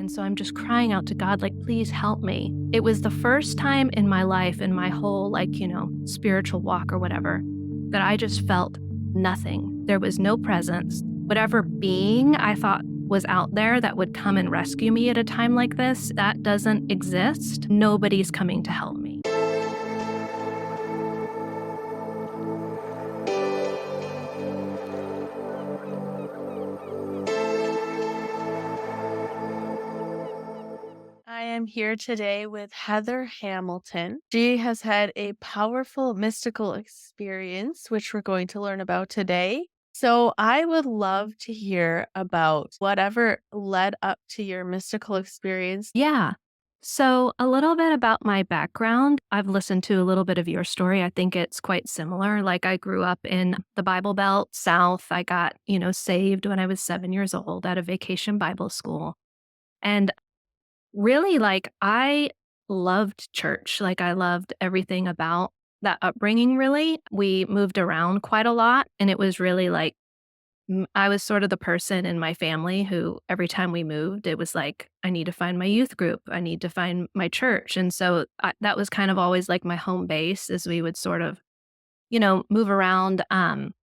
And so I'm just crying out to God, like, please help me. It was the first time in my life, in my whole, spiritual walk or whatever, that I just felt nothing. There was no presence. Whatever being I thought was out there that would come and rescue me at a time like this, that doesn't exist. Nobody's coming to help me. I am here today with Heather Hamilton. She has had a powerful mystical experience, which we're going to learn about today. So, I would love to hear about whatever led up to your mystical experience. Yeah. So, a little bit about my background. I've listened to a little bit of your story. I think it's quite similar. Like, I grew up in the Bible Belt South. I got, saved when I was 7 years old at a vacation Bible school. And really, I loved church. Like, I loved everything about that upbringing, really. We moved around quite a lot. And it was really I was sort of the person in my family who every time we moved, it was like, I need to find my youth group. I need to find my church. And so that was kind of always like my home base as we would sort of, move around. And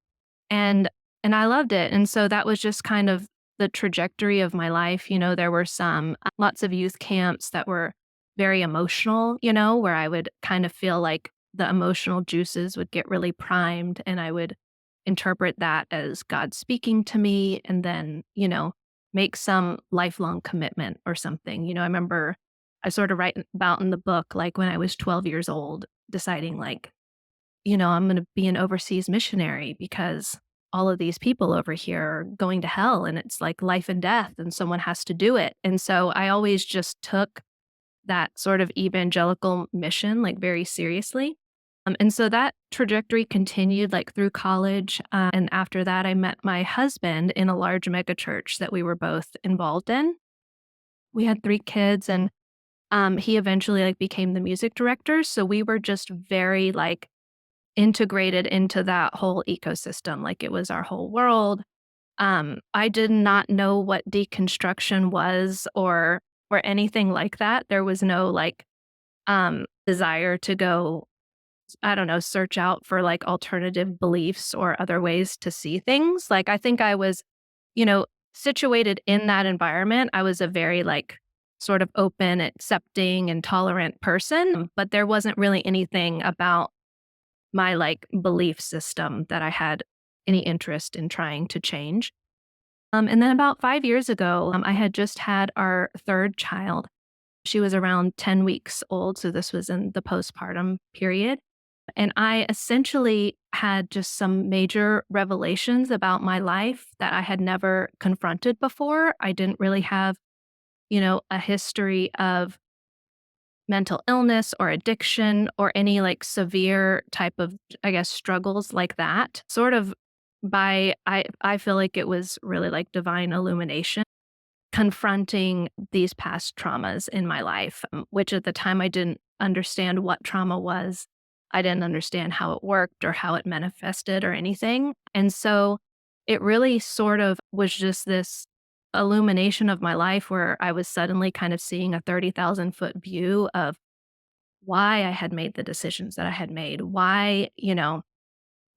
and I loved it. And so that was just kind of the trajectory of my life. There were some lots of youth camps that were very emotional, where I would kind of feel like the emotional juices would get really primed and I would interpret that as God speaking to me and then, make some lifelong commitment or something. I remember I sort of write about in the book, like when I was 12 years old, deciding I'm going to be an overseas missionary because all of these people over here are going to hell and it's like life and death and someone has to do it. And so I always just took that sort of evangelical mission like very seriously. And so that trajectory continued like through college. And after that, I met my husband in a large mega church that we were both involved in. We had 3 kids and he eventually like became the music director. So we were just very integrated into that whole ecosystem, like it was our whole world. I did not know what deconstruction was or anything like that. There was no desire to go, I don't know, search out for like alternative beliefs or other ways to see things. Like I think I was, you know, situated in that environment. I was a very sort of open, accepting, and tolerant person, but there wasn't really anything about my belief system that I had any interest in trying to change. And then about 5 years ago, I had just had our third child. She was around 10 weeks old. So this was in the postpartum period. And I essentially had just some major revelations about my life that I had never confronted before. I didn't really have, a history of mental illness or addiction or any severe type of, I guess, struggles like that. Sort of I feel like it was really like divine illumination confronting these past traumas in my life, which at the time I didn't understand what trauma was. I didn't understand how it worked or how it manifested or anything. And so it really sort of was just this illumination of my life where I was suddenly kind of seeing a 30,000-foot view of why I had made the decisions that I had made, why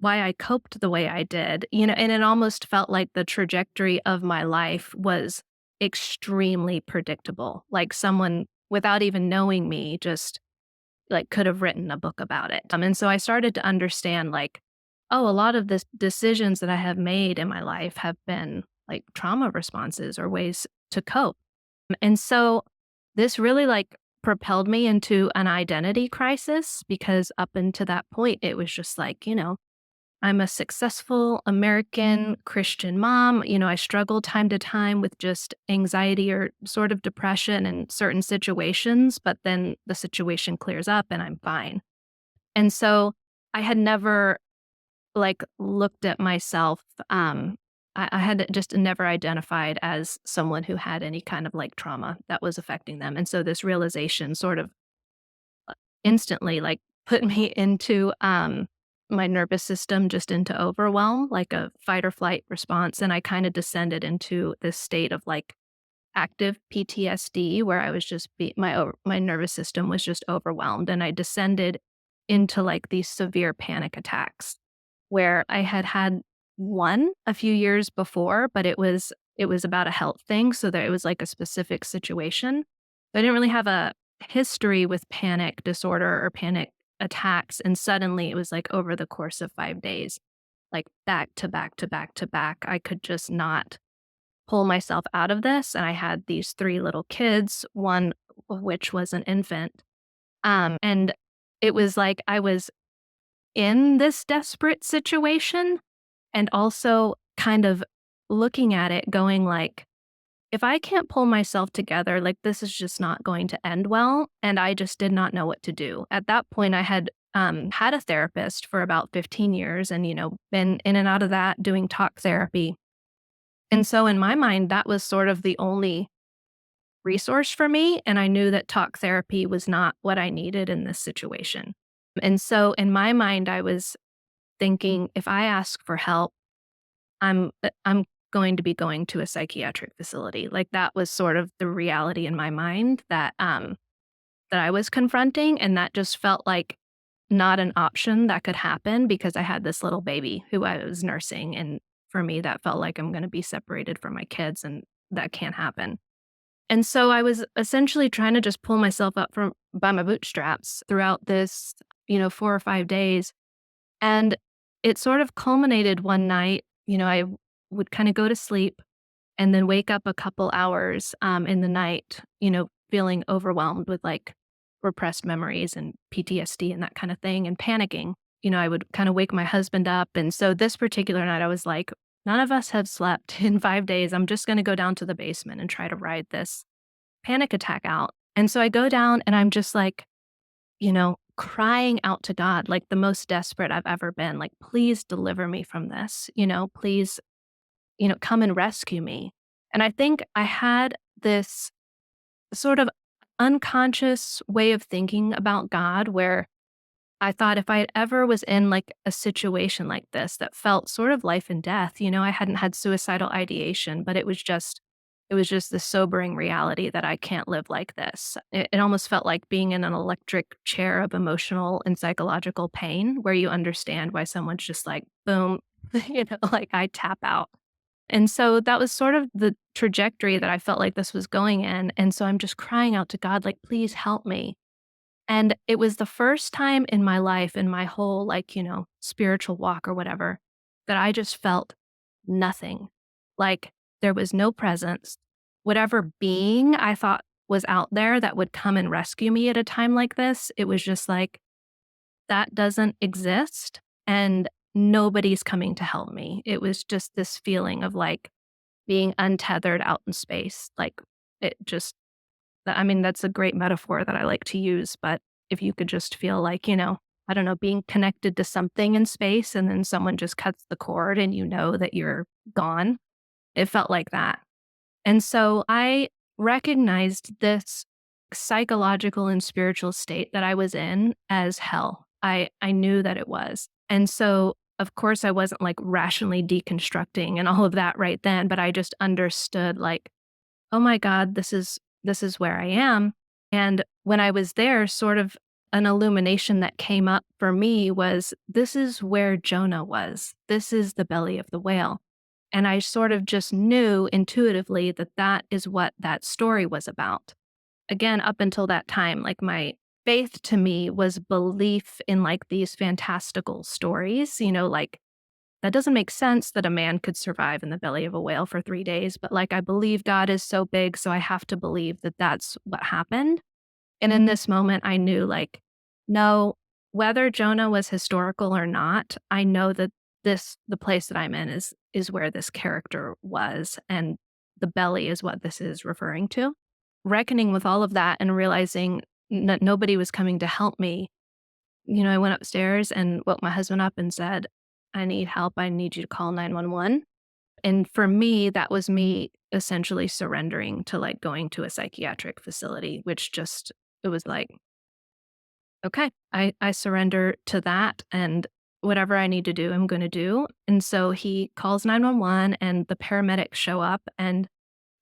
I coped the way I did, and it almost felt like the trajectory of my life was extremely predictable. Like someone without even knowing me just could have written a book about it. And so I started to understand oh, a lot of the decisions that I have made in my life have been like trauma responses or ways to cope. And so this really propelled me into an identity crisis because up until that point, it was just I'm a successful American Christian mom. I struggle time to time with just anxiety or sort of depression in certain situations, but then the situation clears up and I'm fine. And so I had never looked at myself. I had just never identified as someone who had any kind of trauma that was affecting them. And so this realization sort of instantly put me into my nervous system just into overwhelm, like a fight or flight response. And I kind of descended into this state of active PTSD where I was just my nervous system was just overwhelmed, and I descended into, like, these severe panic attacks where I had had one a few years before, but it was about a health thing, so that it was, like, a specific situation. I didn't really have a history with panic disorder or panic attacks, and suddenly it was, like, over the course of 5 days, like, back to back to back to back. I could just not pull myself out of this, and I had these 3 little kids, one of which was an infant, and it was like I was in this desperate situation and also kind of looking at it going like, "If I can't pull myself together, like, this is just not going to end well," and I just did not know what to do. At that point, I had, had a therapist for about 15 years and, been in and out of that doing talk therapy. And so in my mind, that was sort of the only resource for me, and I knew that talk therapy was not what I needed in this situation. And so in my mind, I was thinking, if I ask for help, I'm going to be going to a psychiatric facility. Like, that was sort of the reality in my mind that I was confronting, and that just felt like not an option that could happen because I had this little baby who I was nursing, and for me, that felt like I'm gonna be separated from my kids, and that can't happen. And so I was essentially trying to just pull myself up from by my bootstraps throughout this, 4 or 5 days, and it sort of culminated one night. I would kinda go to sleep and then wake up a couple hours, in the night, feeling overwhelmed with, like, repressed memories and PTSD and that kinda thing and panicking. I would kinda wake my husband up, and so this particular night, I was like, "None of us have slept in 5 days. I'm just gonna go down to the basement and try to ride this panic attack out." And so I go down and I'm just like, crying out to God, like the most desperate I've ever been, like, "Please deliver me from this, please, come and rescue me." And I think I had this sort of unconscious way of thinking about God where I thought if I ever was in like a situation like this that felt sort of life and death, I hadn't had suicidal ideation, but it was just the sobering reality that I can't live like this. It almost felt like being in an electric chair of emotional and psychological pain where you understand why someone's just like, boom, like I tap out. And so that was sort of the trajectory that I felt like this was going in. And so I'm just crying out to God, like, please help me. And it was the first time in my life, in my whole, like, spiritual walk or whatever, that I just felt nothing. Like there was no presence. Whatever being I thought was out there that would come and rescue me at a time like this, it was just like, that doesn't exist. And nobody's coming to help me. It was just this feeling of like being untethered out in space. Like it just, I mean, that's a great metaphor that I like to use. But if you could just feel like, I don't know, being connected to something in space and then someone just cuts the cord and you know that you're gone, it felt like that. And so I recognized this psychological and spiritual state that I was in as hell. I knew that it was. And so, of course, I wasn't like rationally deconstructing and all of that right then, but I just understood like, oh my God, this is where I am. And when I was there, sort of an illumination that came up for me was this is where Jonah was. This is the belly of the whale. And I sort of just knew intuitively that that is what that story was about. Again, up until that time, like my faith to me was belief in like these fantastical stories, like that doesn't make sense that a man could survive in the belly of a whale for 3 days, but like I believe God is so big, so I have to believe that that's what happened. And in this moment, I knew like, no, whether Jonah was historical or not, I know that the place that I'm in is where this character was, and the belly is what this is referring to. Reckoning with all of that and realizing that nobody was coming to help me, I went upstairs and woke my husband up and said, I need help. I need you to call 911. And for me, that was me essentially surrendering to like going to a psychiatric facility, which just, it was like, okay, I surrender to that and whatever I need to do, I'm going to do. And so he calls 911 and the paramedics show up and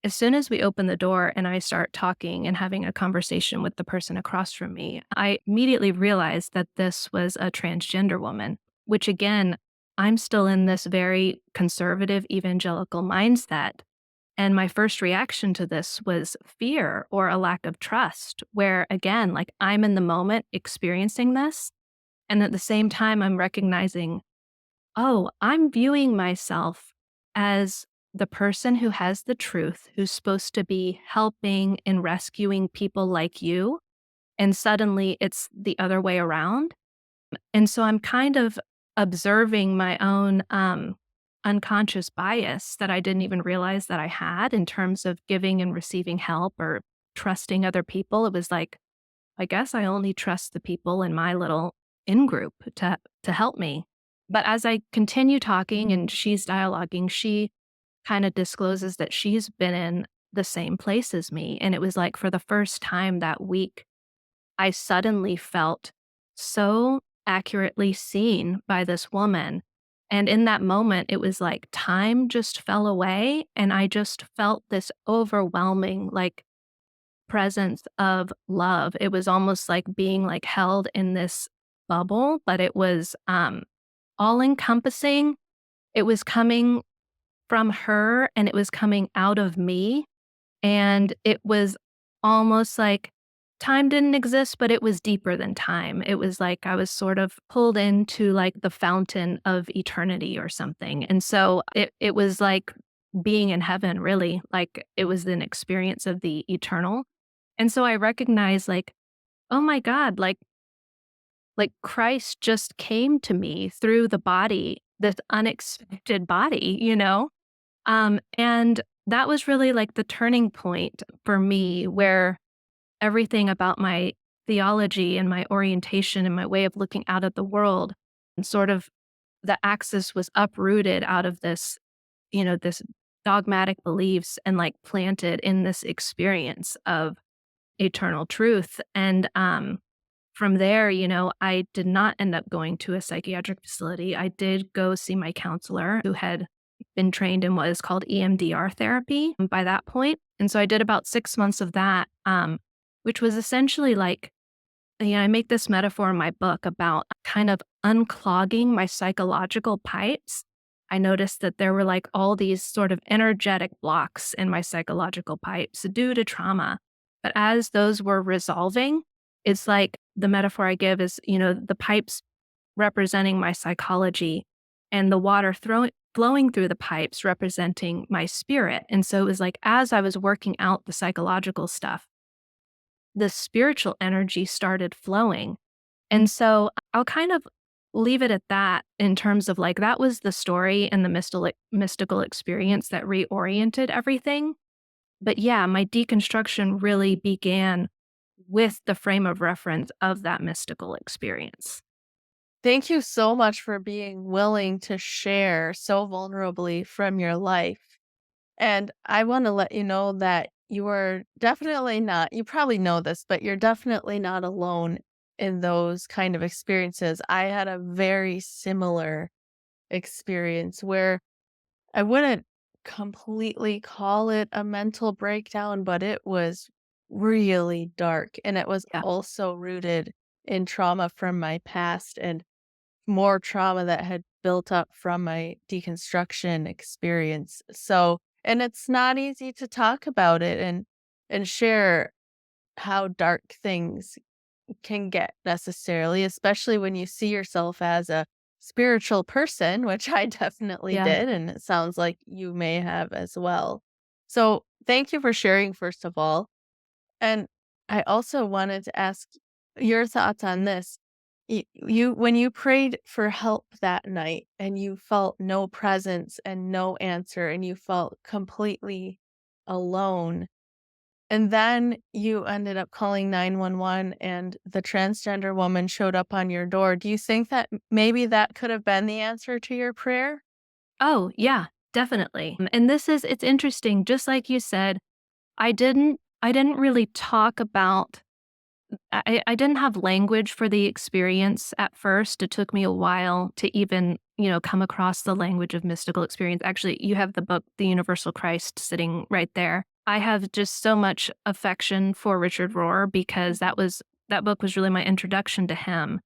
As soon as we open the door and I start talking and having a conversation with the person across from me, I immediately realized that this was a transgender woman, which again, I'm still in this very conservative evangelical mindset. And my first reaction to this was fear or a lack of trust, where again, like I'm in the moment experiencing this. And at the same time, I'm recognizing, oh, I'm viewing myself as the person who has the truth, who's supposed to be helping and rescuing people like you. And suddenly it's the other way around. And so I'm kind of observing my own unconscious bias that I didn't even realize that I had in terms of giving and receiving help or trusting other people. It was like, I guess I only trust the people in my little in group to help me. But as I continue talking and she's dialoguing, she kind of discloses that she's been in the same place as me. And it was like for the first time that week, I suddenly felt so accurately seen by this woman. And in that moment, it was like time just fell away. And I just felt this overwhelming, like, presence of love. It was almost like being like held in this bubble, but it was all encompassing. It was coming from her and it was coming out of me. And it was almost like time didn't exist, but it was deeper than time. It was like I was sort of pulled into like the fountain of eternity or something. And so it was like being in heaven, really. Like it was an experience of the eternal. And so I recognized like, oh my God, like Christ just came to me through the body, this unexpected body, you know? And that was really like the turning point for me where everything about my theology and my orientation and my way of looking out at the world and sort of the axis was uprooted out of this, this dogmatic beliefs and like planted in this experience of eternal truth. And from there, I did not end up going to a psychiatric facility. I did go see my counselor who had been trained in what is called EMDR therapy by that point. And so I did about 6 months of that, which was essentially like, I make this metaphor in my book about kind of unclogging my psychological pipes. I noticed that there were like all these sort of energetic blocks in my psychological pipes due to trauma. But as those were resolving, it's like the metaphor I give is, the pipes representing my psychology and the water flowing through the pipes representing my spirit. And so it was like as I was working out the psychological stuff, the spiritual energy started flowing. And so I'll kind of leave it at that in terms of like that was the story and the mystical experience that reoriented everything. But yeah, my deconstruction really began with the frame of reference of that mystical experience. Thank you so much for being willing to share so vulnerably from your life. And I want to let you know that you are definitely not, you probably know this, but you're definitely not alone in those kind of experiences. I had a very similar experience where I wouldn't completely call it a mental breakdown, but it was really dark. And it was Yeah. also rooted in trauma from my past and more trauma that had built up from my deconstruction experience. So, and it's not easy to talk about it and share how dark things can get necessarily, especially when you see yourself as a spiritual person, which I definitely Yeah. did, and it sounds like you may have as well. So, thank you for sharing, first of all. And I also wanted to ask your thoughts on this. When you prayed for help that night and you felt no presence and no answer and you felt completely alone, and then you ended up calling 911 and the transgender woman showed up on your door. Do you think that maybe that could have been the answer to your prayer? Oh, yeah, definitely. And it's interesting, just like you said, I didn't really talk about I didn't have language for the experience at first. It took me a while to even, come across the language of mystical experience. Actually, you have the book, The Universal Christ, sitting right there. I have just so much affection for Richard Rohr because that book was really my introduction to him,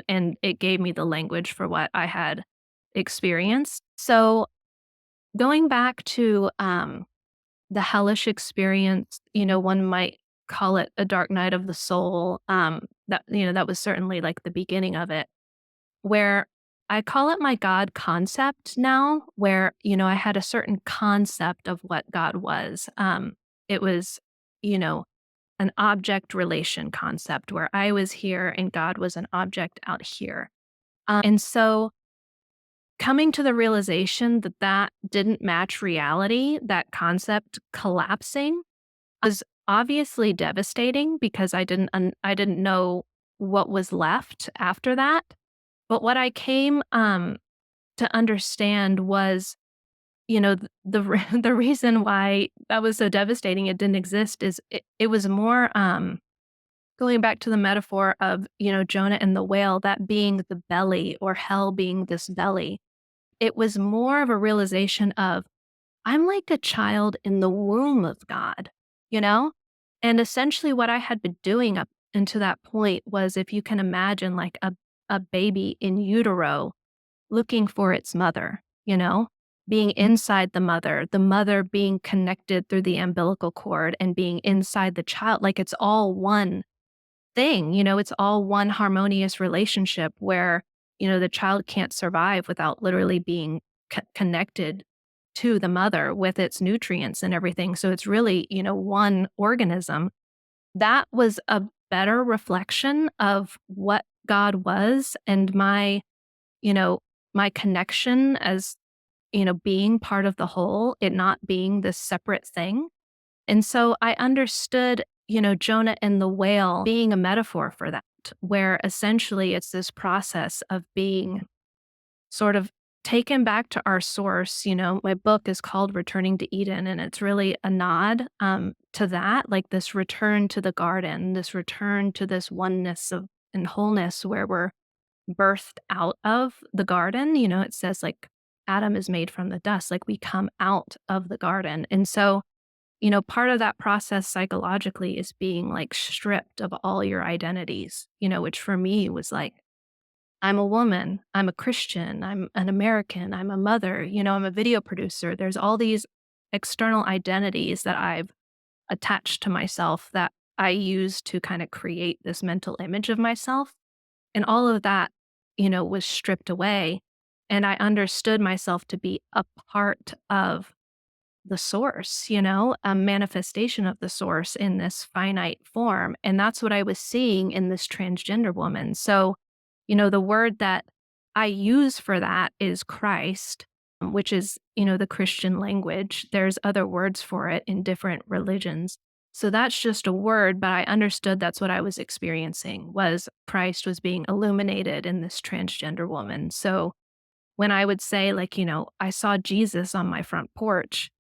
and it gave me the language for what I had experienced. So, going back to, the hellish experience, one might call it a dark night of the soul, that was certainly, like, the beginning of it, where I call it my God concept now, where, I had a certain concept of what God was. It was, you know, an object relation concept where I was here and God was an object out here. And so coming to the realization that that didn't match reality, that concept collapsing was obviously devastating because I didn't know what was left after that. But what I came to understand was, the reason why that was so devastating, it didn't exist, is it was more going back to the metaphor of, Jonah and the whale, that being the belly or hell being this belly. It was more of a realization of, I'm like a child in the womb of God, you know? And essentially what I had been doing up until that point was, if you can imagine, like a baby in utero looking for its mother, being inside the mother being connected through the umbilical cord and being inside the child. Like it's all one thing, it's all one harmonious relationship where, the child can't survive without literally being connected to the mother with its nutrients and everything. So it's really, one organism. That was a better reflection of what God was and you know, my connection as, being part of the whole, it not being this separate thing. And so I understood, Jonah and the whale being a metaphor for that, where essentially it's this process of being sort of taken back to our source. My book is called Returning to Eden, and it's really a nod to that, like this return to the garden, this return to this oneness of and wholeness where we're birthed out of the garden. It says like Adam is made from the dust, like we come out of the garden. And so, part of that process psychologically is being like stripped of all your identities, which for me was like, I'm a woman, I'm a Christian, I'm an American, I'm a mother, I'm a video producer. There's all these external identities that I've attached to myself that I use to kind of create this mental image of myself. And all of that, was stripped away. And I understood myself to be a part of the source, a manifestation of the source in this finite form. And that's what I was seeing in this transgender woman. So, the word that I use for that is Christ, which is, the Christian language. There's other words for it in different religions. So that's just a word, but I understood that's what I was experiencing was Christ was being illuminated in this transgender woman. So when I would say like, I saw Jesus on my front porch,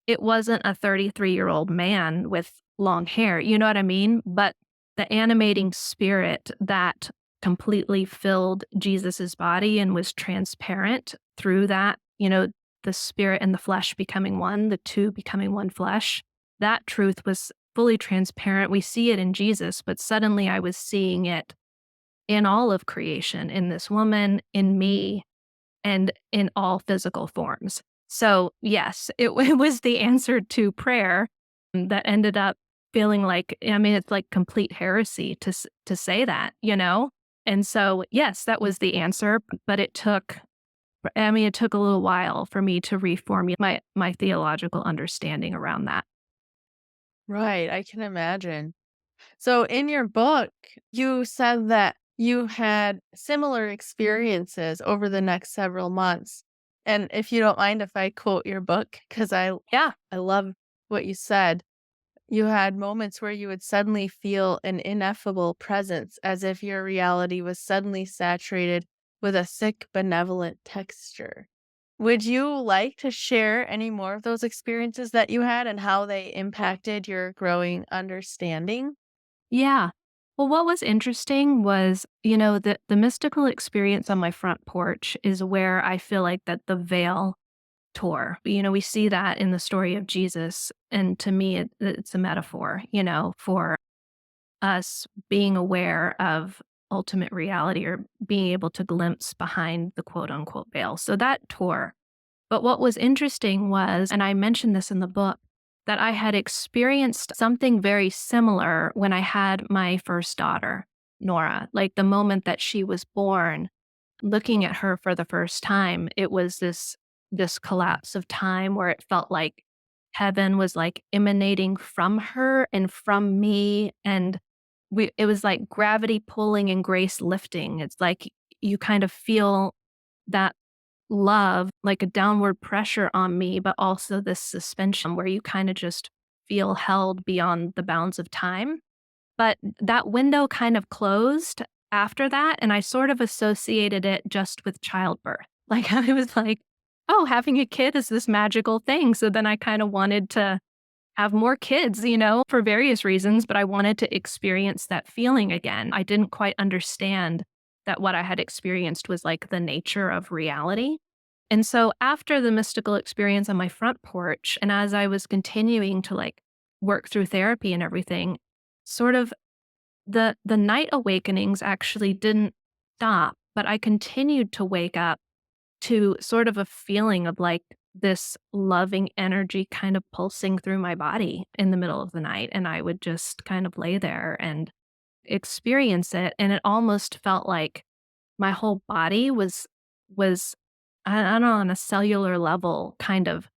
it wasn't a 33-year-old man with long hair, you know what I mean? But the animating spirit that completely filled Jesus's body and was transparent through that, the spirit and the flesh becoming one, the two becoming one flesh. That truth was fully transparent. We see it in Jesus, but suddenly I was seeing it in all of creation, in this woman, in me, and in all physical forms. So, yes, it was the answer to prayer that ended up feeling like, I mean, it's like complete heresy to say that, And so, yes, that was the answer, but it took a little while for me to reformulate my theological understanding around that. Right, I can imagine. So in your book, you said that you had similar experiences over the next several months. And if you don't mind if I quote your book, because Yeah. I love what you said. You had moments where you would suddenly feel an ineffable presence, as if your reality was suddenly saturated with a thick, benevolent texture. Would you like to share any more of those experiences that you had and how they impacted your growing understanding? Yeah. Well, what was interesting was, the mystical experience on my front porch is where I feel like that the veil tour. We see that in the story of Jesus. And to me, it's a metaphor, for us being aware of ultimate reality or being able to glimpse behind the quote unquote veil. So that tour. But what was interesting was, and I mentioned this in the book, that I had experienced something very similar when I had my first daughter, Nora. Like the moment that she was born, looking at her for the first time, it was this collapse of time where it felt like heaven was like emanating from her and from me, and it was like gravity pulling and grace lifting. It's like you kind of feel that love, like a downward pressure on me, but also this suspension where you kind of just feel held beyond the bounds of time. But that window kind of closed after that, and I sort of associated it just with childbirth. Like, I was like, "Oh, having a kid is this magical thing." So then I kinda wanted to have more kids, for various reasons, but I wanted to experience that feeling again. I didn't quite understand that what I had experienced was, like, the nature of reality. And so after the mystical experience on my front porch, and as I was continuing to, like, work through therapy and everything, sort of the night awakenings actually didn't stop, but I continued to wake up to sort of a feeling of like this loving energy kind of pulsing through my body in the middle of the night. And I would just kind of lay there and experience it. And it almost felt like my whole body was I don't know, on a cellular level, kind of,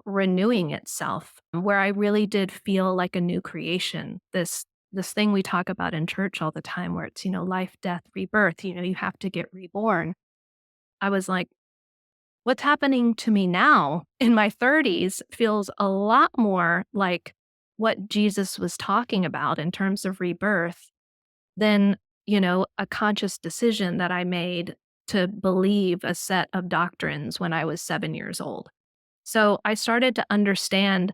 renewing itself, where I really did feel like a new creation. This thing we talk about in church all the time where it's, life, death, rebirth, you have to get reborn. I was like, what's happening to me now in my 30s feels a lot more like what Jesus was talking about in terms of rebirth than, a conscious decision that I made to believe a set of doctrines when I was 7 years old. So I started to understand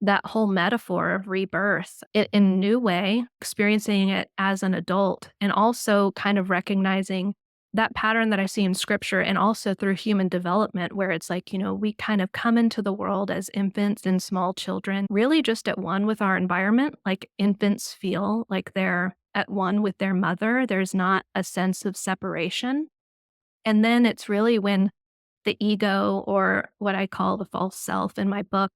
that whole metaphor of rebirth in a new way, experiencing it as an adult, and also kind of recognizing that pattern that I see in scripture and also through human development, where it's like, we kind of come into the world as infants and small children, really just at one with our environment. Like infants feel like they're at one with their mother, there's not a sense of separation. And then it's really when the ego, or what I call the false self in my book,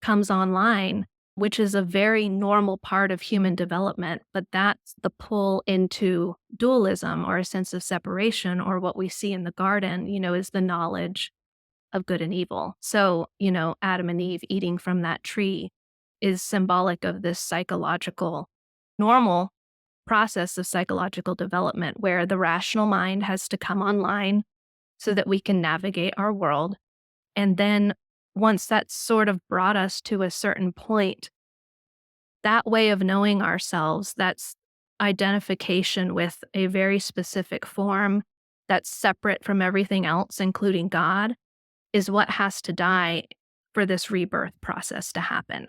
comes online, which is a very normal part of human development, but that's the pull into dualism or a sense of separation, or what we see in the garden, is the knowledge of good and evil. So, Adam and Eve eating from that tree is symbolic of this psychological, normal process of psychological development where the rational mind has to come online so that we can navigate our world. And then once that's sort of brought us to a certain point, that way of knowing ourselves, that's identification with a very specific form that's separate from everything else, including God, is what has to die for this rebirth process to happen.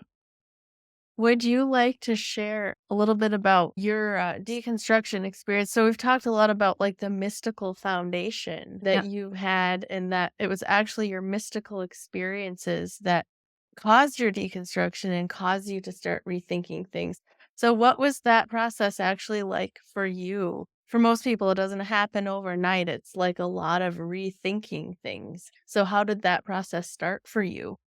Would you like to share a little bit about your deconstruction experience? So we've talked a lot about like the mystical foundation that Yeah. you had, and that it was actually your mystical experiences that caused your deconstruction and caused you to start rethinking things. So what was that process actually like for you? For most people, it doesn't happen overnight. It's like a lot of rethinking things. So how did that process start for you?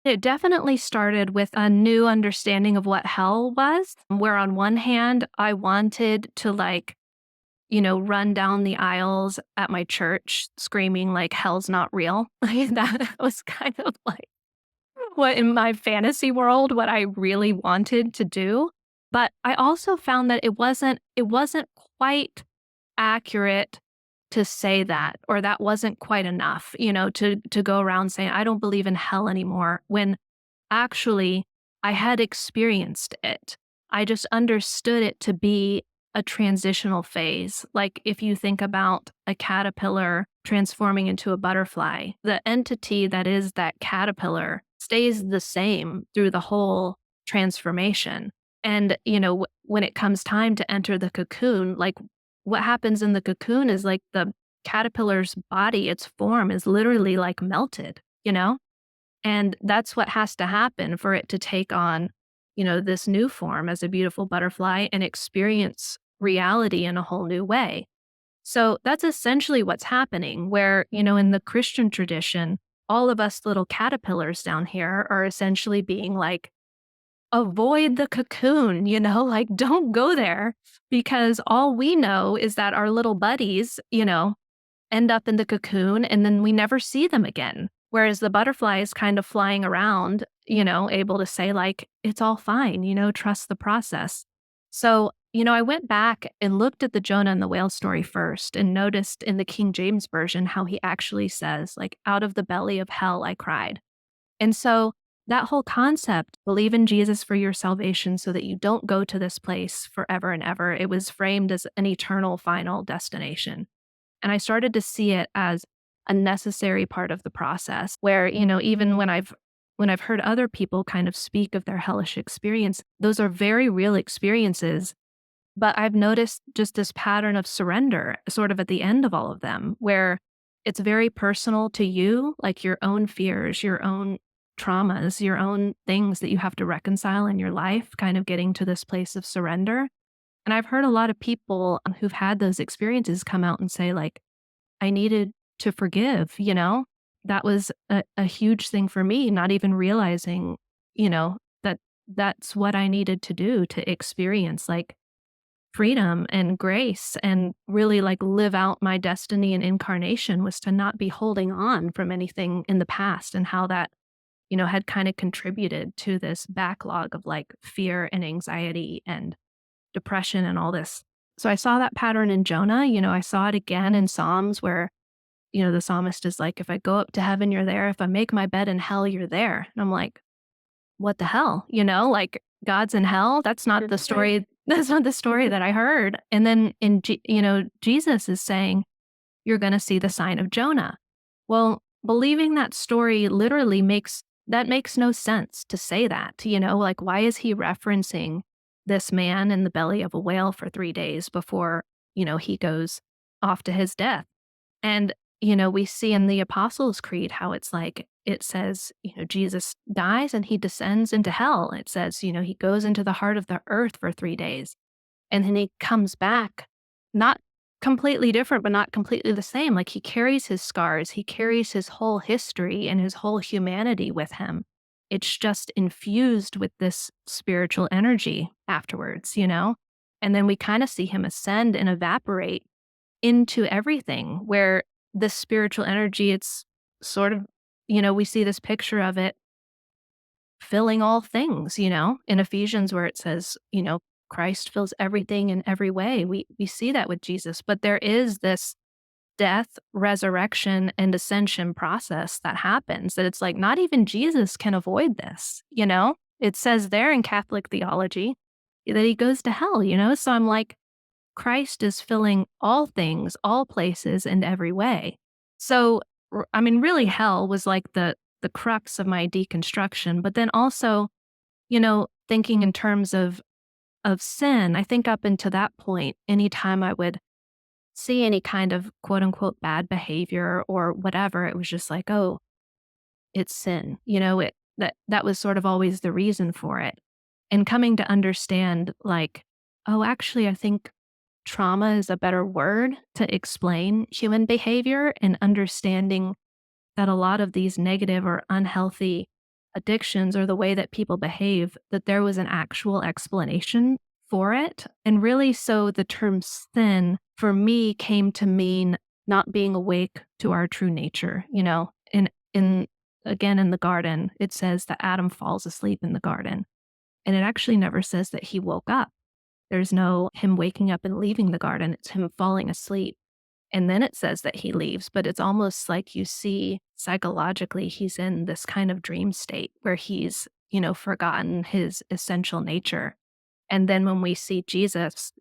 It definitely started with a new understanding of what hell was, where on one hand, I wanted to like, run down the aisles at my church screaming like hell's not real. Like that was kind of like what in my fantasy world, what I really wanted to do. But I also found that it wasn't quite accurate to say that, or that wasn't quite enough, to go around saying I don't believe in hell anymore when actually I had experienced it. I just understood it to be a transitional phase. Like if you think about a caterpillar transforming into a butterfly, the entity that is that caterpillar stays the same through the whole transformation. And, when it comes time to enter the cocoon, like what happens in the cocoon is like caterpillar's body, its form is literally like melted, you know? And that's what has to happen for it to take on, this new form as a beautiful butterfly and experience reality in a whole new way. So that's essentially what's happening, where, in the Christian tradition, all of us little caterpillars down here are essentially being like, avoid the cocoon, like don't go there because all we know is that our little buddies, end up in the cocoon and then we never see them again. Whereas the butterfly is kind of flying around, able to say, like, it's all fine, trust the process. So, I went back and looked at the Jonah and the whale story first and noticed in the King James Version how he actually says, like, out of the belly of hell I cried. And so that whole concept, believe in Jesus for your salvation so that you don't go to this place forever and ever, it was framed as an eternal final destination. And I started to see it as a necessary part of the process where, even when I've heard other people kind of speak of their hellish experience, those are very real experiences. But I've noticed just this pattern of surrender sort of at the end of all of them, where it's very personal to you, like your own fears, your own traumas, your own things that you have to reconcile in your life, kind of getting to this place of surrender. And I've heard a lot of people who've had those experiences come out and say, like, I needed to forgive, That was a huge thing for me, not even realizing, that that's what I needed to do to experience like freedom and grace and really like live out my destiny and incarnation was to not be holding on from anything in the past and how that, had kind of contributed to this backlog of like fear and anxiety and depression and all this. So I saw that pattern in Jonah, I saw it again in Psalms where, the psalmist is like, if I go up to heaven, you're there. If I make my bed in hell, you're there. And I'm like, what the hell? Like God's in hell? That's not the Right. story. That's not the story that I heard. And then Jesus is saying, you're going to see the sign of Jonah. Well, believing that story literally makes no sense to say that, like why is he referencing this man in the belly of a whale for 3 days before, he goes off to his death? And, we see in the Apostles' Creed how it's like, it says, Jesus dies and he descends into hell. It says, he goes into the heart of the earth for 3 days. And then he comes back, not completely different, but not completely the same. Like he carries his scars, he carries his whole history and his whole humanity with him. It's just infused with this spiritual energy afterwards, And then we kind of see him ascend and evaporate into everything where the spiritual energy, it's sort of, we see this picture of it filling all things, in Ephesians where it says, Christ fills everything in every way. We see that with Jesus, but there is this death, resurrection, and ascension process that happens that it's like not even Jesus can avoid this, It says there in Catholic theology that he goes to hell, So I'm like, Christ is filling all things, all places, and every way. So, I mean, really, hell was like the crux of my deconstruction. But then also, thinking in terms of sin, I think up until that point, anytime I would see any kind of quote unquote bad behavior or whatever, it was just like, oh, it's sin. That was sort of always the reason for it. And coming to understand, like, oh, actually, I think trauma is a better word to explain human behavior and understanding that a lot of these negative or unhealthy addictions or the way that people behave, that there was an actual explanation for it. And really, so the term sin for me came to mean not being awake to our true nature, in again in the garden, it says that Adam falls asleep in the garden. And it actually never says that he woke up. There's no him waking up and leaving the garden. It's him falling asleep. And then it says that he leaves, but it's almost like you see psychologically he's in this kind of dream state where he's, forgotten his essential nature. And then when we see Jesus,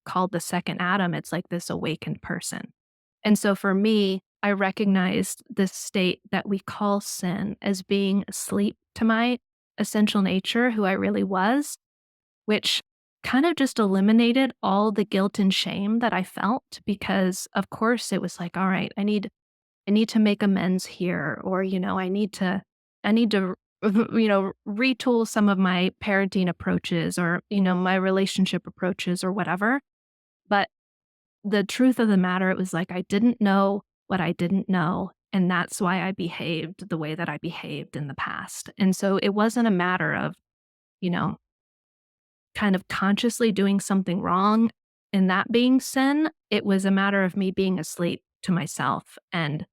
called the second Adam, it's like this awakened person. And so for me, I recognized this state that we call sin as being asleep to my essential nature, who I really was, which kind of just eliminated all the guilt and shame that I felt because of course it was like, all right, I need to make amends here or I need to retool some of my parenting approaches or my relationship approaches or whatever. But the truth of the matter, it was like I didn't know what I didn't know, and that's why I behaved the way that I behaved in the past. And so it wasn't a matter of, you know, kind of consciously doing something wrong and that being sin. It was a matter of me being asleep to myself and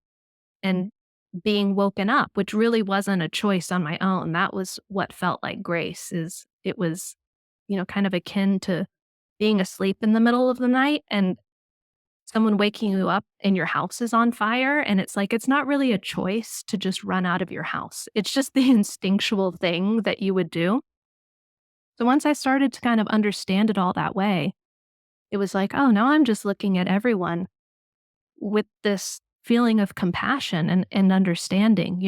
being woken up, which really wasn't a choice on my own. That was what felt like grace is it was, kind of akin to being asleep in the middle of the night and someone waking you up and your house is on fire. And it's like, it's not really a choice to just run out of your house. It's just the instinctual thing that you would do. So once I started to kind of understand it all that way, it was like, oh, now I'm just looking at everyone with this feeling of compassion and understanding,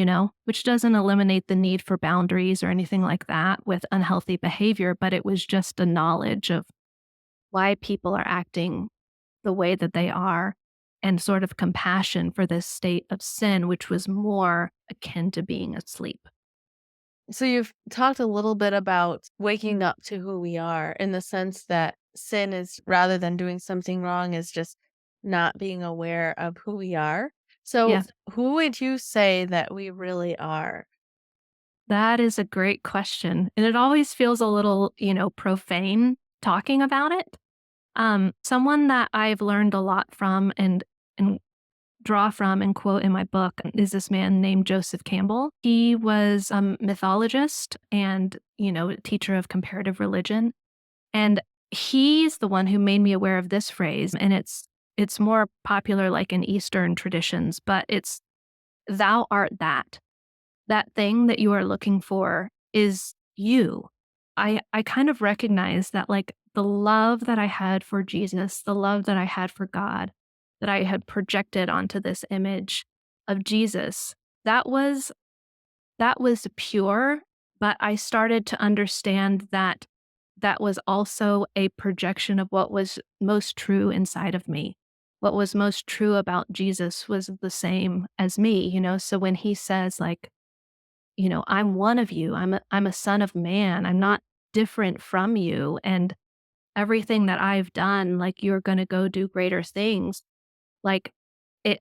which doesn't eliminate the need for boundaries or anything like that with unhealthy behavior, but it was just a knowledge of why people are acting the way that they are and sort of compassion for this state of sin, which was more akin to being asleep. So you've talked a little bit about waking up to who we are in the sense that sin is rather than doing something wrong is just not being aware of who we are. So Yeah, who would you say that we really are? that is a great question. And it always feels a little, profane talking about it. Someone that I've learned a lot from and draw from and quote in my book is this man named Joseph Campbell. He was a mythologist and, a teacher of comparative religion. And he's the one who made me aware of this phrase. And it's more popular like in Eastern traditions, but it's thou art that. That thing that you are looking for is you. I kind of recognize that like the love that I had for Jesus, the love that I had for God, that I had projected onto this image of Jesus, that was that was pure, but I started to understand that that was also a projection of what was most true inside of me. What was most true about Jesus was the same as me, So when he says like, I'm one of you. I'm a son of man. I'm not different from you. And everything that I've done, like you're gonna go do greater things. Like it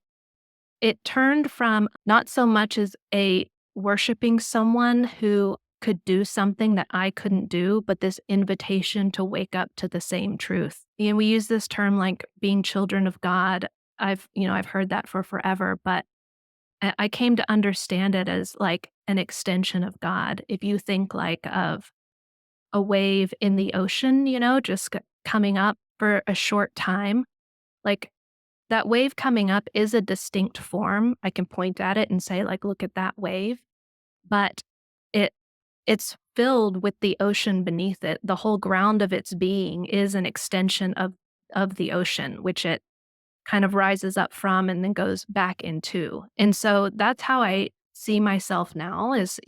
it turned from not so much as a worshiping someone who could do something that I couldn't do, but this invitation to wake up to the same truth. We use this term like being children of God. I've heard that for forever, but I came to understand it as like an extension of God. If you think like of a wave in the ocean, just coming up for a short time, like that wave coming up is a distinct form. I can point at it and say like, look at that wave, but it it's filled with the ocean beneath it. The whole ground of its being is an extension of the ocean, which it kind of rises up from and then goes back into. And so that's how I see myself now is,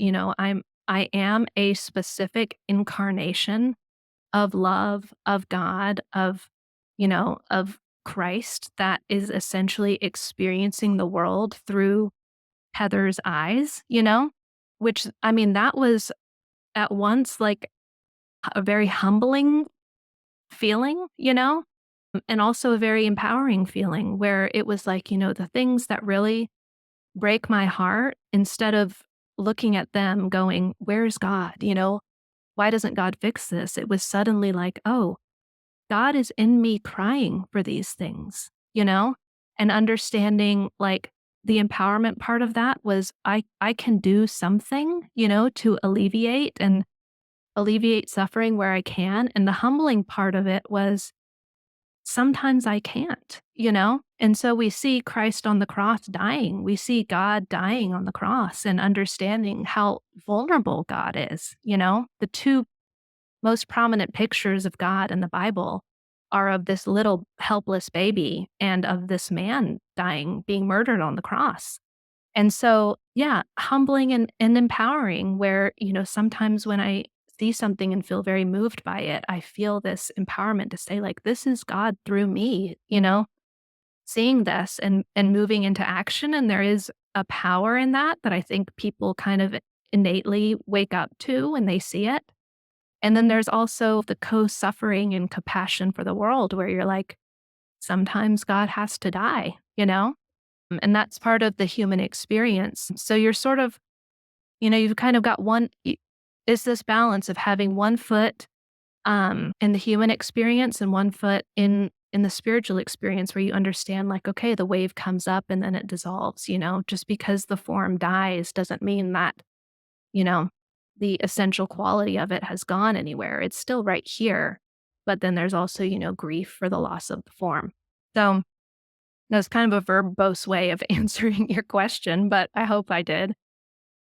I am a specific incarnation of love, of God, of Christ that is essentially experiencing the world through Heather's eyes, which I mean, that was at once like a very humbling feeling, and also a very empowering feeling where it was like, the things that really break my heart, instead of looking at them going, where's God? Why doesn't God fix this? It was suddenly like, oh, God is in me crying for these things, and understanding like the empowerment part of that was I can do something, to alleviate suffering where I can. And the humbling part of it was sometimes I can't, And so we see Christ on the cross dying. We see God dying on the cross and understanding how vulnerable God is, The two most prominent pictures of God in the Bible are of this little helpless baby and of this man dying, being murdered on the cross. And so, yeah, humbling and empowering where, sometimes when I see something and feel very moved by it, I feel this empowerment to say, like, this is God through me, seeing this and moving into action. And there is a power in that that I think people kind of innately wake up to when they see it. And then there's also the co-suffering and compassion for the world where you're like, sometimes God has to die. And that's part of the human experience. So you're sort of, you've kind of got it's this balance of having one foot in the human experience and one foot in the spiritual experience where you understand, like, okay, the wave comes up and then it dissolves. Just because the form dies doesn't mean that, you know, the essential quality of it has gone anywhere. It's still right here. But then there's also, grief for the loss of the form. So that's kind of a verbose way of answering your question, but I hope I did.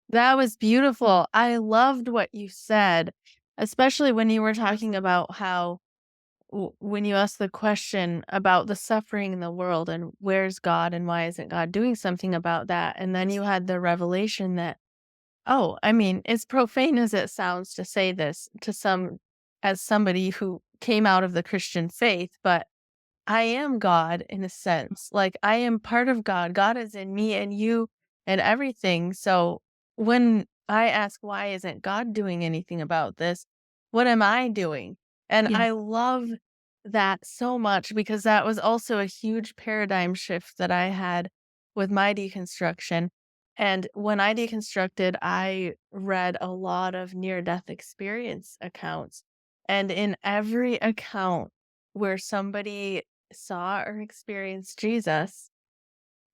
That was beautiful. I loved what you said, especially when you were talking about how when you asked the question about the suffering in the world and where's God and why isn't God doing something about that? And then you had the revelation that, oh, I mean, as profane as it sounds to say this to as somebody who came out of the Christian faith, but I am God in a sense. Like I am part of God. God is in me and you and everything. So when I ask, why isn't God doing anything about this? What am I doing? And Yeah. I love that so much because that was also a huge paradigm shift that I had with my deconstruction. And when I deconstructed, I read a lot of near death experience accounts. And in every account where somebody saw or experienced Jesus,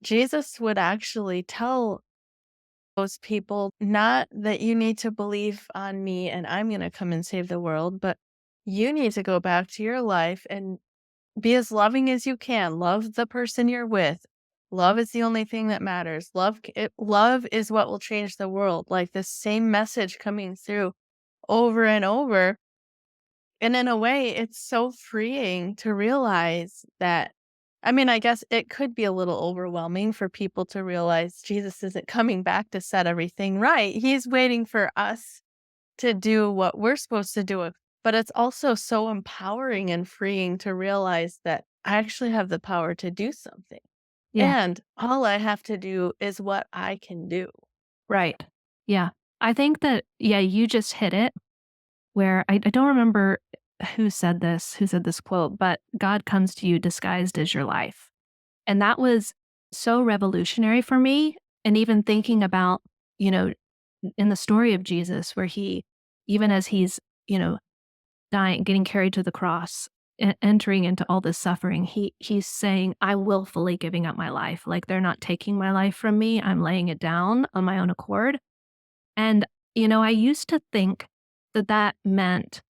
Jesus would actually tell those people, not that you need to believe on me and I'm going to come and save the world, but you need to go back to your life and be as loving as you can. Love the person you're with. Love is the only thing that matters. Love is what will change the world. Like the same message coming through over and over. And in a way, it's so freeing to realize that. I mean, I guess it could be a little overwhelming for people to realize Jesus isn't coming back to set everything right. He's waiting for us to do what we're supposed to do. But it's also so empowering and freeing to realize that I actually have the power to do something. Yeah. And all I have to do is what I can do. Right. Yeah. I think that, yeah, you just hit it where I don't remember who said this quote, but God comes to you disguised as your life. And that was so revolutionary for me. And even thinking about, you know, in the story of Jesus, where even as he's, dying, getting carried to the cross, entering into all this suffering, he's saying, I willfully giving up my life. Like they're not taking my life from me. I'm laying it down on my own accord. And, I used to think that that meant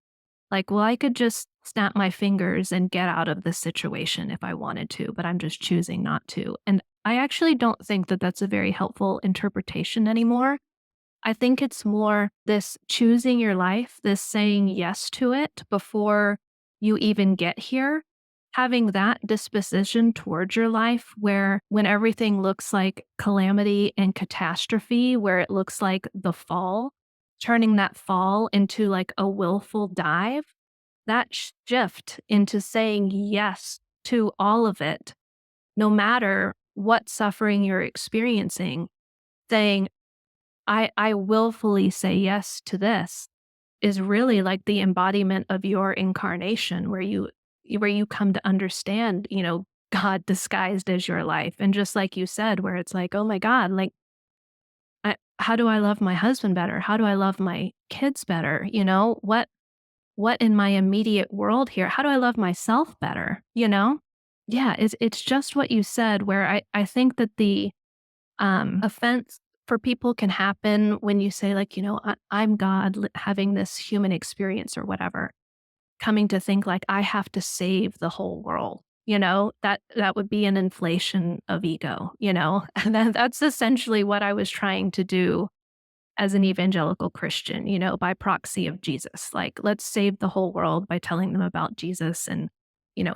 like, well, I could just snap my fingers and get out of this situation if I wanted to, but I'm just choosing not to. And I actually don't think that that's a very helpful interpretation anymore. I think it's more this choosing your life, this saying yes to it before you even get here, having that disposition towards your life where when everything looks like calamity and catastrophe, where it looks like the fall, turning that fall into like a willful dive, that shift into saying yes to all of it, no matter what suffering you're experiencing, saying, I willfully say yes to this is really like the embodiment of your incarnation where you come to understand, God disguised as your life. And just like you said, where it's like, oh my God, like how do I love my husband better? How do I love my kids better? What in my immediate world here? How do I love myself better? Yeah, it's just what you said, where I think that the offense for people can happen when you say, like, I'm God having this human experience or whatever, coming to think like I have to save the whole world. That would be an inflation of ego. And that's essentially what I was trying to do as an evangelical Christian, by proxy of Jesus. Like, let's save the whole world by telling them about Jesus. And,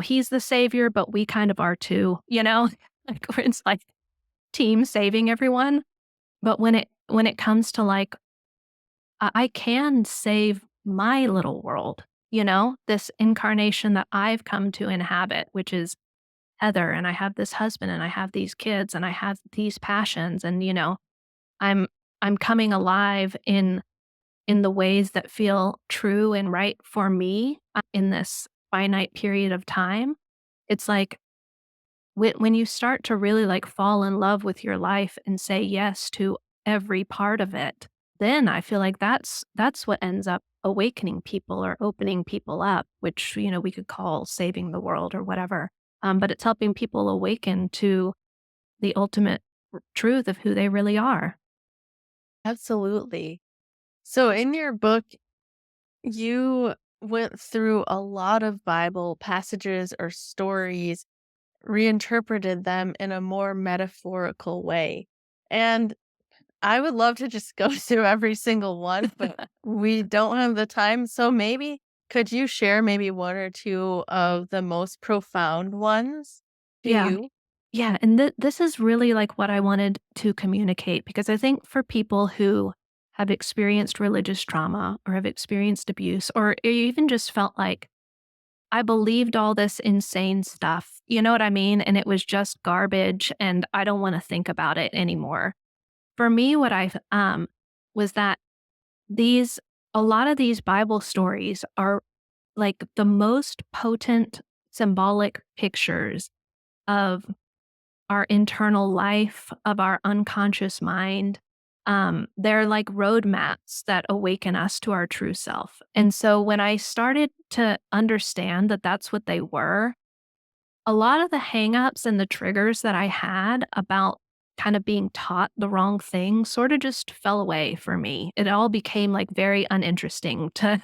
he's the savior, but we kind of are too. Like, it's like team saving everyone. But when it comes to like, I can save my little world, this incarnation that I've come to inhabit, which is Heather, and I have this husband and I have these kids and I have these passions and I'm I'm coming alive in the ways that feel true and right for me in this finite period of time. It's like when you start to really like fall in love with your life and say yes to every part of it, then I feel like that's what ends up awakening people or opening people up, which we could call saving the world or whatever. But it's helping people awaken to the ultimate truth of who they really are. Absolutely. So in your book, you went through a lot of Bible passages or stories, reinterpreted them in a more metaphorical way. And I would love to just go through every single one, but we don't have the time. So maybe could you share maybe one or two of the most profound ones to Yeah. you? Yeah, and this is really like what I wanted to communicate because I think for people who have experienced religious trauma or have experienced abuse or even just felt like I believed all this insane stuff, you know what I mean? And it was just garbage and I don't want to think about it anymore. For me, what I was that these a lot of these Bible stories are like the most potent symbolic pictures of our internal life, of our unconscious mind. They're like roadmaps that awaken us to our true self. And so when I started to understand that that's what they were, a lot of the hangups and the triggers that I had about kind of being taught the wrong thing sort of just fell away for me. It all became like very uninteresting to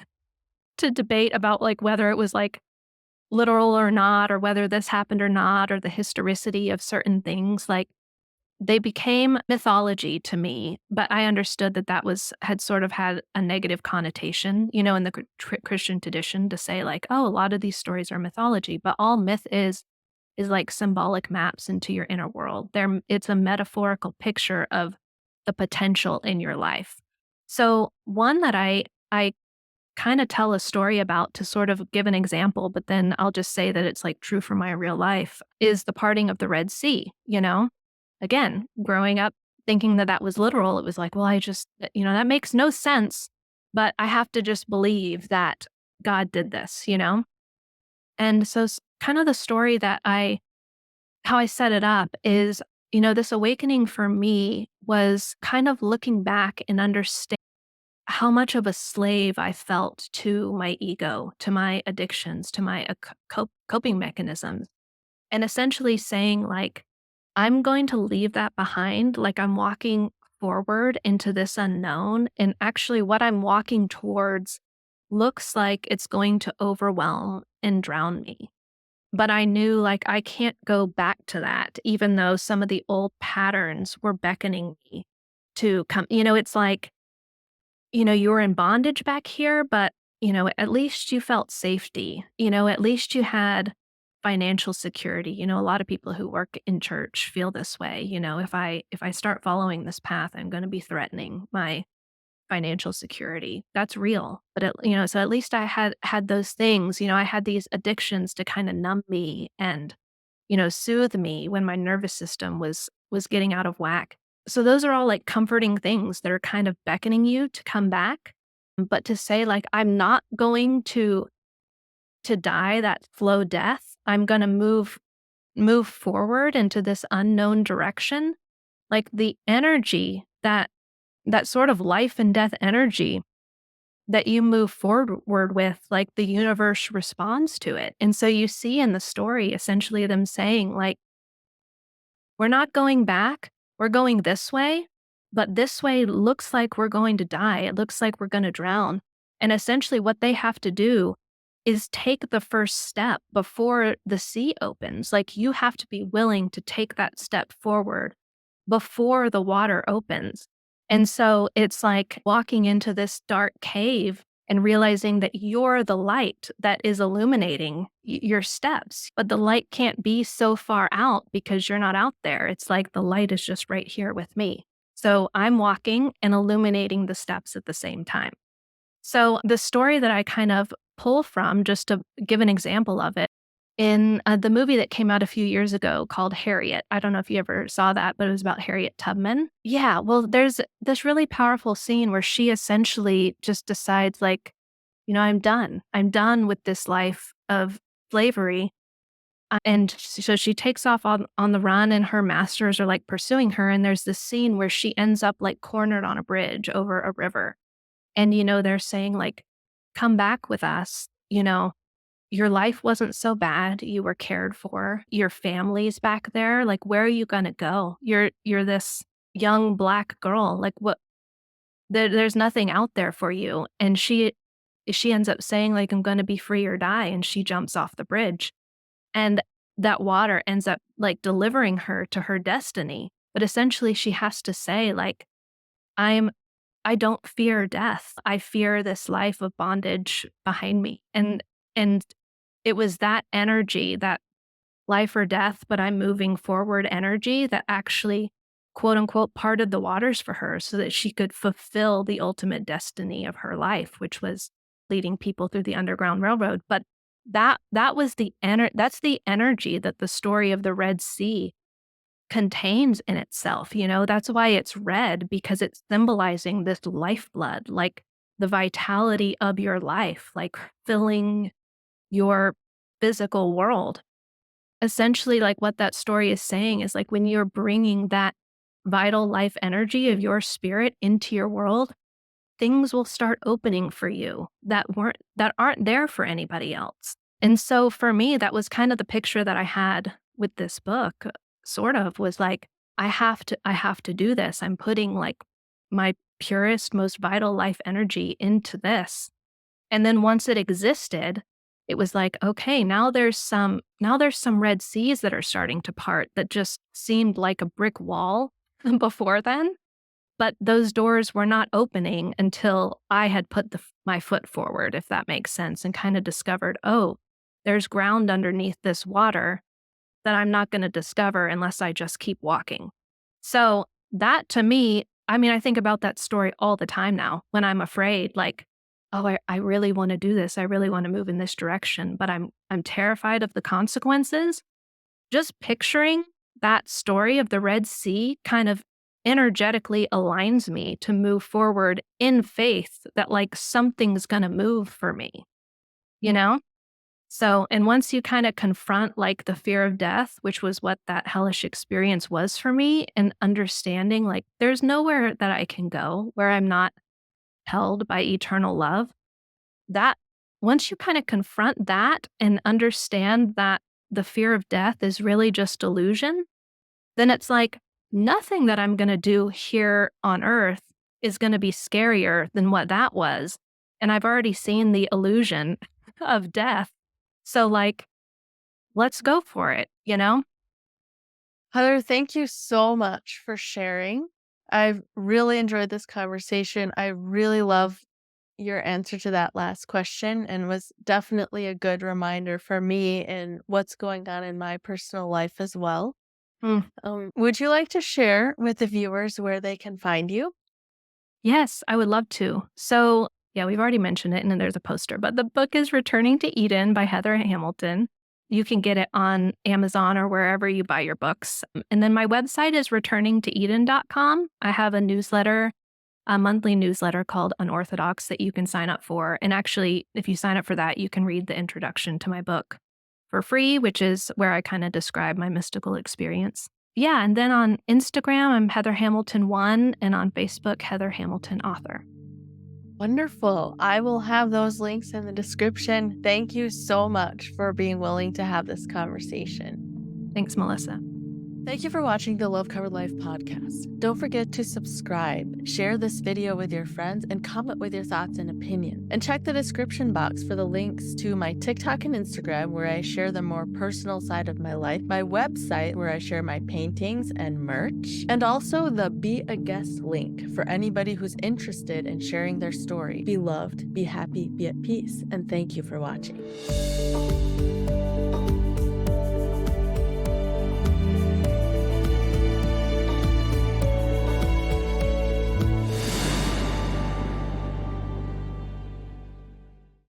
debate about like whether it was like literal or not, or whether this happened or not, or the historicity of certain things. Like they became mythology to me, but I understood that that had sort of had a negative connotation, in the Christian tradition to say like, oh, a lot of these stories are mythology, but all myth is like symbolic maps into your inner world. It's a metaphorical picture of the potential in your life. So one that I kind of tell a story about to sort of give an example, but then I'll just say that it's like true for my real life is the parting of the Red Sea. Again, growing up thinking that that was literal, it was like, well, that makes no sense, but I have to just believe that God did this. And so kind of the story how I set it up is, this awakening for me was kind of looking back and understanding how much of a slave I felt to my ego, to my addictions, to my coping mechanisms, and essentially saying, like, I'm going to leave that behind. Like, I'm walking forward into this unknown. And actually, what I'm walking towards looks like it's going to overwhelm and drown me. But I knew, like, I can't go back to that, even though some of the old patterns were beckoning me to come. It's like, you were in bondage back here, but, at least you felt safety. At least you had financial security. A lot of people who work in church feel this way. If I start following this path, I'm going to be threatening my financial security. That's real. But so at least I had those things. I had these addictions to kind of numb me and soothe me when my nervous system was getting out of whack. So those are all like comforting things that are kind of beckoning you to come back. But to say like I'm not going to die that slow death, I'm going to move forward into this unknown direction. Like the energy that sort of life and death energy that you move forward with, like the universe responds to it. And so you see in the story essentially them saying like, we're not going back. We're going this way, but this way looks like we're going to die. It looks like we're going to drown. And essentially, what they have to do is take the first step before the sea opens. Like, you have to be willing to take that step forward before the water opens. And so it's like walking into this dark cave and realizing that you're the light that is illuminating your steps. But the light can't be so far out because you're not out there. It's like the light is just right here with me. So I'm walking and illuminating the steps at the same time. So the story that I kind of pull from, just to give an example of it, in the movie that came out a few years ago called Harriet. I don't know if you ever saw that, but it was about Harriet Tubman. Yeah, well, there's this really powerful scene where she essentially just decides, like, I'm done. I'm done with this life of slavery. And so she takes off on the run, and her masters are like pursuing her. And there's this scene where she ends up like cornered on a bridge over a river. And, they're saying, like, come back with us. Your life wasn't so bad. You were cared for. Your family's back there. Like, where are you going to go? You're this young Black girl. Like, what? There's nothing out there for you. And she ends up saying, like, I'm going to be free or die. And she jumps off the bridge. And that water ends up, like, delivering her to her destiny. But essentially, she has to say, like, I'm I don't fear death. I fear this life of bondage behind me. And it was that energy, that life or death, but I'm moving forward energy that actually, quote unquote, parted the waters for her so that she could fulfill the ultimate destiny of her life, which was leading people through the Underground Railroad. But that was that's the energy that the story of the Red Sea contains in itself. That's why it's red, because it's symbolizing this lifeblood, like the vitality of your life, like filling your physical world. Essentially, like, what that story is saying is, like, when you're bringing that vital life energy of your spirit into your world, things will start opening for you that aren't there for anybody else. And so for me, that was kind of the picture that I had with this book, sort of, was like, I have to do this. I'm putting, like, my purest, most vital life energy into this. And then once it existed, it was like, okay, now there's some red seas that are starting to part that just seemed like a brick wall before then. But those doors were not opening until I had put my foot forward, if that makes sense, and kind of discovered, oh, there's ground underneath this water that I'm not going to discover unless I just keep walking. So that, to me, I mean, I think about that story all the time now when I'm afraid, like, oh, I really want to do this. I really want to move in this direction, but I'm terrified of the consequences. Just picturing that story of the Red Sea kind of energetically aligns me to move forward in faith that, like, something's going to move for me, you know? So, and once you kind of confront, like, the fear of death, which was what that hellish experience was for me, and understanding, like, there's nowhere that I can go where I'm not held by eternal love, that once you kind of confront that and understand that the fear of death is really just illusion, then it's like nothing that I'm going to do here on earth is going to be scarier than what that was. And I've already seen the illusion of death. So, like, let's go for it, you know? Heather, thank you so much for sharing. I've really enjoyed this conversation. I really love your answer to that last question, and was definitely a good reminder for me and what's going on in my personal life as well. Mm. Would you like to share with the viewers where they can find you? Yes, I would love to. So, yeah, we've already mentioned it, and then there's a poster, but the book is Returning to Eden by Heather Hamilton. You can get it on Amazon or wherever you buy your books. And then my website is returningtoeden.com. I have a newsletter, a monthly newsletter called Unorthodox that you can sign up for. And actually, if you sign up for that, you can read the introduction to my book for free, which is where I kind of describe my mystical experience. Yeah, and then on Instagram, I'm Heather Hamilton 1, and on Facebook, Heather Hamilton Author. Wonderful. I will have those links in the description. Thank you so much for being willing to have this conversation. Thanks, Melissa. Thank you for watching the Love Covered Life podcast. Don't forget to subscribe, share this video with your friends, and comment with your thoughts and opinion. And check the description box for the links to my TikTok and Instagram, where I share the more personal side of my life, my website, where I share my paintings and merch, and also the Be a Guest link for anybody who's interested in sharing their story. Be loved, be happy, be at peace, and thank you for watching.